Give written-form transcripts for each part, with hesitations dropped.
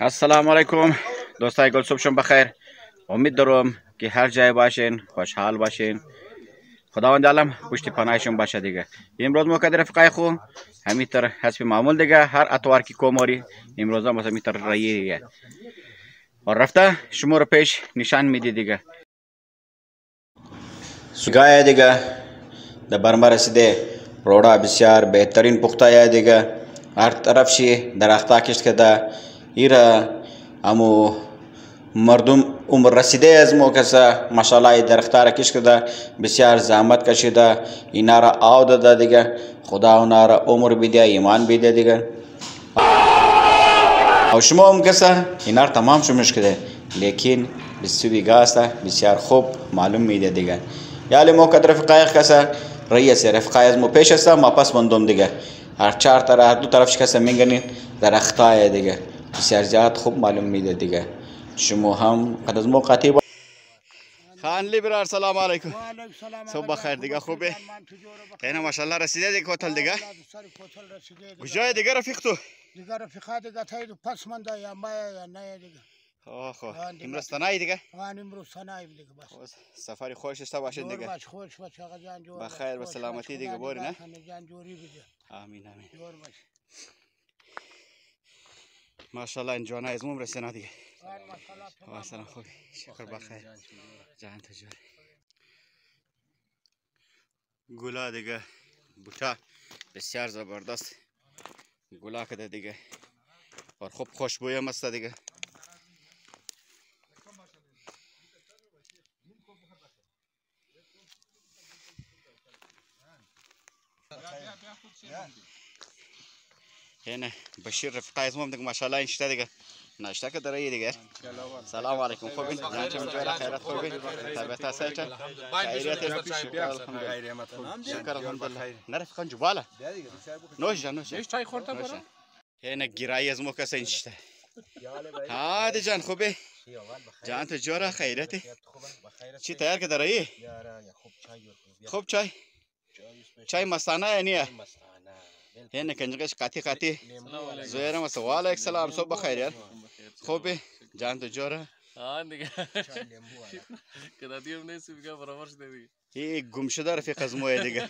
السلام علیکم دوستای گل صبح شما بخیر. امید دارم که هر جای باشین خوشحال باشین. خداوند عالم پشت پناهشون باشه دیگه. امروز ما کدر رفقای خو همینطور حسب معمول دیگه هر اتوار کی کوماری امروز هم همینطور رایی دیگه و رفته شما رو پیش نشان میدی دیگه. سگای دیگه در برمه رسیده روڑا بسیار بهترین پخته دیگه هر طرف شی درختا کشت کده ایرا امو مردم عمر رسیده از مو کسا ماشاءالله درختا را کش کده بسیار زحمت کشیده اینا را آو داده دیگه خدا اونا را عمر بیده ایمان بیده دیگه او شما هم کسا اینا را تمام شمش کده لیکن بسیاری گاسته بسیار خوب معلوم میده دیگه یالی مو کد رفقای کسا رئیس رفقای از مو پیش است ما پس بندم دیگه هر چهار طرف هر دو طرفش کسا میگنین درختای دیگه بسیار زیاد خوب معلوم میده دیگه شما هم قد از مو قاطی خان لیبرار سلام علیکم. صبح بخیر دیگه خوبه. اینا ماشاءالله رسیده دیگه هتل دیگه. کجای دیگه رفیق تو؟ دیگه رفیقا دیگه تایید پس منده یا مایه یا نه دیگه. آخ امروز تنهایی دیگه؟ امروز تنهایی دیگه بس. سفری خوش است باشین دیگه. باش خوش باش آقا جان جور. بخیر و سلامتی دیگه باری نه؟ جان جوری بده. آمین آمین. جور باش. ماشاءالله این جوانای از عمر رسیدن دیگه. ماشاءالله. سلام خوبی. شکر بخیر. جان تجار. گلا دیگه بوتا بسیار زبردست گلا کده دیگه اور خوب خوشبوی هم است دیگه. هنا بشیر رفقای از ما دیگه ماشاءالله این شته دیگه ناشته که داره دیگه. سلام علیکم خوبین جان چه می‌جوری خیرات خوبین طبیعت هستید خیریت شکر الحمدلله نرفقان جواله نوش جان نوش چای خوردم برام هنا گیرایی از ما کس این شته هادی جان خوبی جان تو جوره خیریتی چی تیار که داره خوب چای مستانه یعنی هنا کنجکش قاطی قاطی زویرم است و علیک سلام صبح بخیر یار خوبی جان تو جوره دیگه کدادی هم نیست دیگه برابر شده دیگه این گم شده رفیق از موی دیگه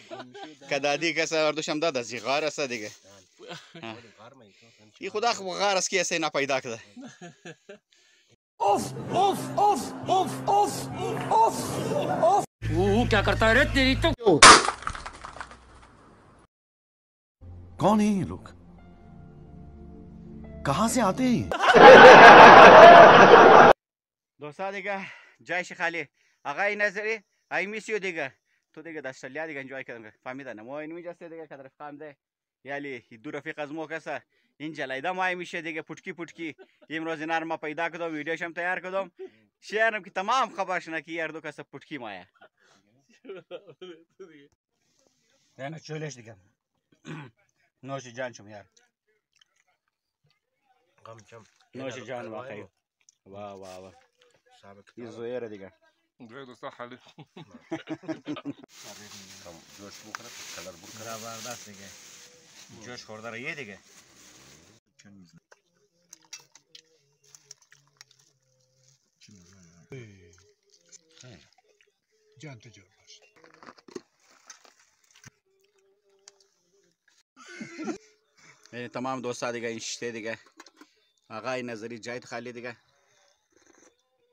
کدادی کس اردوش هم داد از غار است دیگه این خدا خو غار است که ایسه نپیدا کرده اوف اوف اوف اوف اوف اوف اوف क्या करता है रे तेरी तो कौन है ये लोग कहां से आते हैं دوستا دیگه جایش خالی آقای نظری ای میسیو دیگه تو دیگه در استرالیا دیگه انجوی کردم فهمیدن ما این میجسته دیگه کدر فهم ده یالی دو رفیق از مو کسا این جلیدا ما میشه دیگه پوتکی امروز اینا ما پیدا کردم ویدیوش هم تیار کردم شهرم که تمام خبر شنه که یار دو کسا پوتکی مایا نه چولش دیگه نوش جان شم یار نوش جان واقعی واه این زویره دیگه دوستا خالی جوش بخوره کلر بخوره زبردست دیگه جوش خورده رو یه دیگه جان تو جور باش. تمام دوستا دیگه این شته دیگه آقای نظری جایت خالی دیگه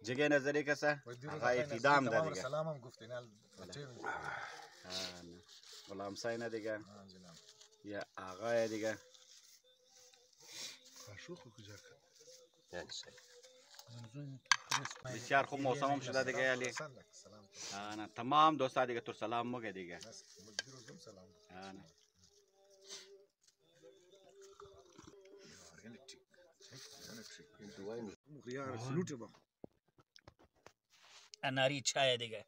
جگه نظری کسا آقای فیدام ده دیگه سلام هم گفتین غلام ساینا دیگه یا آقای دیگه بسیار خوب موسم هم شده دیگه یالی تمام دوستا دیگه تو سلام موگه دیگه ناری چای دیگه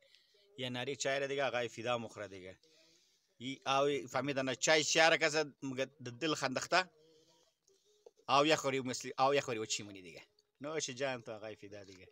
یه ناری چای دیگه آقای فیدا مخره دیگه ای آوی فهمیدن چای شهر کسا دل خندخته آو یخوری مثلی آو یخوری و چی مونی دیگه نوش جان تو آقای فیدا دیگه